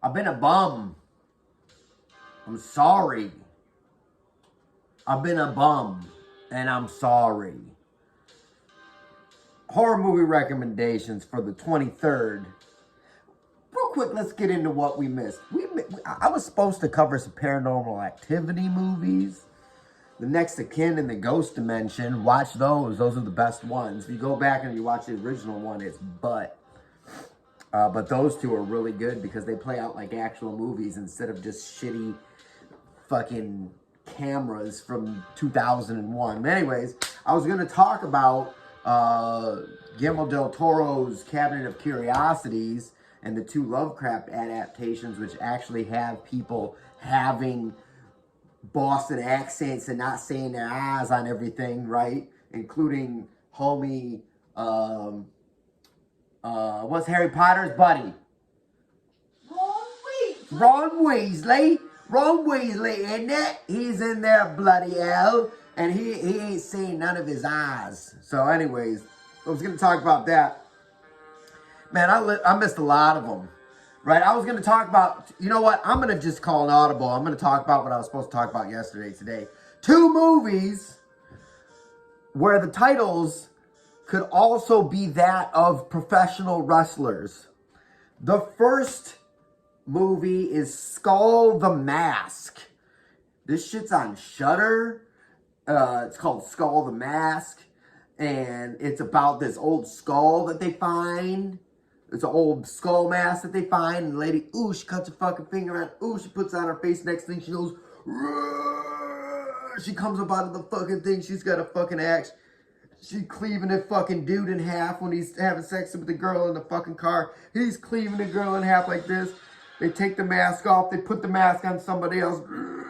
I've been a bum. I'm sorry. I've been a bum. And I'm sorry. Horror movie recommendations for the 23rd. Real quick, let's get into what we missed. I was supposed to cover some Paranormal Activity movies. The Next of Kin and the Ghost Dimension. Watch those. Those are the best ones. If you go back and you watch the original one, it's butt. But those two are really good because they play out like actual movies instead of just shitty fucking cameras from 2001. Anyways, I was going to talk about Guillermo del Toro's Cabinet of Curiosities and the two Lovecraft adaptations, which actually have people having Boston accents and not saying their eyes on everything, right? Including homie, what's Harry Potter's buddy? Ron Weasley. Ron Weasley, isn't it? He's in there, bloody hell. And he ain't saying none of his eyes. So anyways, I was going to talk about that. Man, I missed a lot of them. Right? I was going to talk about, you know what? I'm going to just call an audible. I'm going to talk about what I was supposed to talk about yesterday, today. 2 movies where the titles could also be that of professional wrestlers. The first movie is Skull the Mask. This shit's on Shudder. It's called Skull the Mask. And it's about this old skull that they find. It's an old skull mask that they find. And the lady, ooh, she cuts her fucking finger out. Ooh, she puts it on her face. Next thing she goes, she comes up out of the fucking thing. She's got a fucking axe. She's cleaving that fucking dude in half when he's having sex with the girl in the fucking car. He's cleaving the girl in half like this. They take the mask off. They put the mask on somebody else.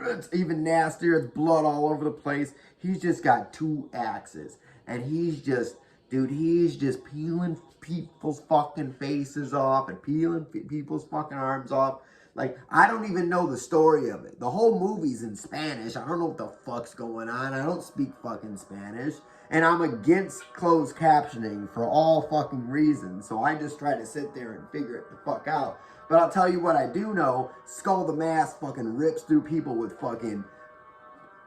It's even nastier. It's blood all over the place. He's just got 2 axes. And he's just, dude, he's just peeling people's fucking faces off and peeling people's fucking arms off. Like, I don't even know the story of it. The whole movie's in Spanish. I don't know what the fuck's going on. I don't speak fucking Spanish. And I'm against closed captioning for all fucking reasons. So I just try to sit there and figure it the fuck out. But I'll tell you what I do know. Skull the Mask fucking rips through people with fucking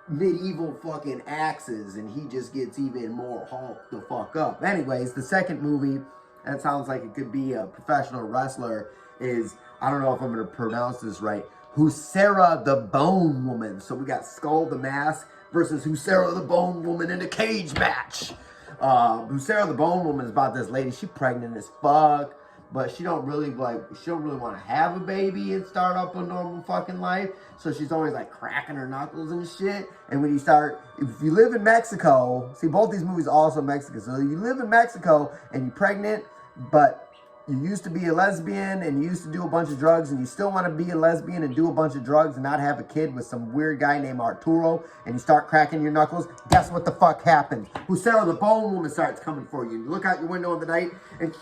medieval fucking axes. And he just gets even more hulked the fuck up. Anyways, the second movie, that sounds like it could be a professional wrestler, is, I don't know if I'm going to pronounce this right, Huesera the Bone Woman. So we got Skull the Mask versus Huesera the Bone Woman in a cage match. Huesera the Bone Woman is about this lady. She's pregnant as fuck, but she don't really want to have a baby and start up a normal fucking life. So she's always like cracking her knuckles and shit. And when you start, if you live in Mexico, see, both these movies are also Mexican. So you live in Mexico and you're pregnant, but you used to be a lesbian and you used to do a bunch of drugs and you still want to be a lesbian and do a bunch of drugs and not have a kid with some weird guy named Arturo, and you start cracking your knuckles, guess what the fuck happens? Huesera the Bone Woman starts coming for you. You look out your window in the night and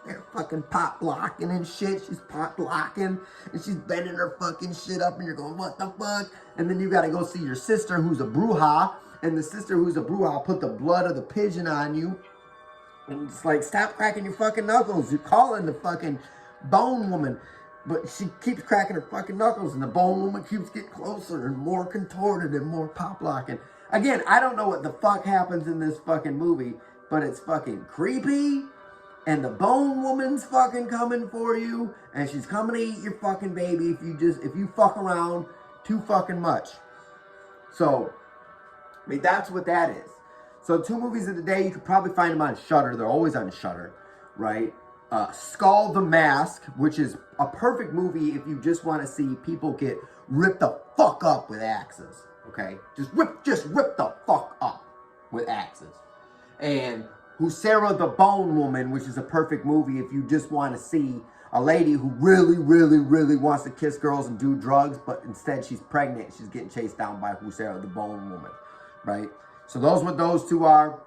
they're fucking pop blocking and shit. She's pop blocking and she's bending her fucking shit up and you're going, what the fuck? And then you gotta go see your sister who's a bruja, and the sister who's a bruja put the blood of the pigeon on you. And it's like, stop cracking your fucking knuckles. You're calling the fucking Bone Woman. But she keeps cracking her fucking knuckles and the Bone Woman keeps getting closer and more contorted and more pop locking. Again, I don't know what the fuck happens in this fucking movie, but it's fucking creepy. And the Bone Woman's fucking coming for you. And she's coming to eat your fucking baby if you fuck around too fucking much. So, I mean, that's what that is. So 2 movies of the day, you could probably find them on Shudder. They're always on Shudder, right? Skull the Mask, which is a perfect movie if you just want to see people get ripped the fuck up with axes, okay? Just rip the fuck up with axes. And Huesera the Bone Woman, which is a perfect movie if you just want to see a lady who really, really, really wants to kiss girls and do drugs, but instead she's pregnant. She's getting chased down by Huesera the Bone Woman, right? So those what those 2 are.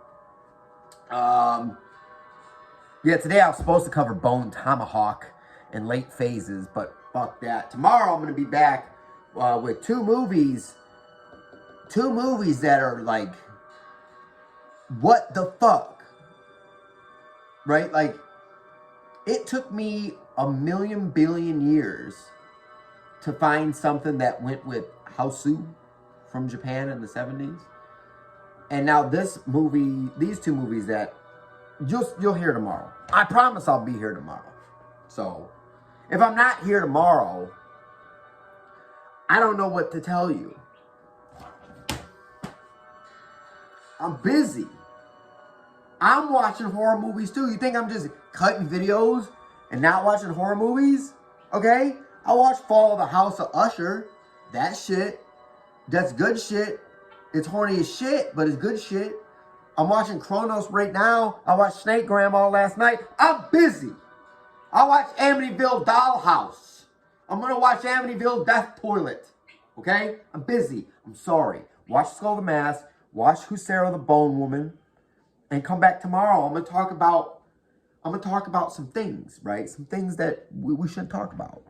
Yeah, today I was supposed to cover Bone Tomahawk in Late Phases, but fuck that. Tomorrow I'm going to be back with 2 movies. 2 movies that are like, what the fuck? Right? Like, it took me a million billion years to find something that went with Houseu from Japan in the 70s. And now this movie, these two movies that you'll hear tomorrow. I promise I'll be here tomorrow. So, if I'm not here tomorrow, I don't know what to tell you. I'm busy. I'm watching horror movies too. You think I'm just cutting videos and not watching horror movies? Okay? I watched Fall of the House of Usher. That shit. That's good shit. It's horny as shit, but it's good shit. I'm watching Kronos right now. I watched Snake Grandma last night. I'm busy. I watched Amityville Dollhouse. I'm going to watch Amityville Death Toilet. Okay? I'm busy. I'm sorry. Watch Skull the Mask. Watch Huesera the Bone Woman. And come back tomorrow. I'm going to talk about some things, right? Some things that we shouldn't talk about.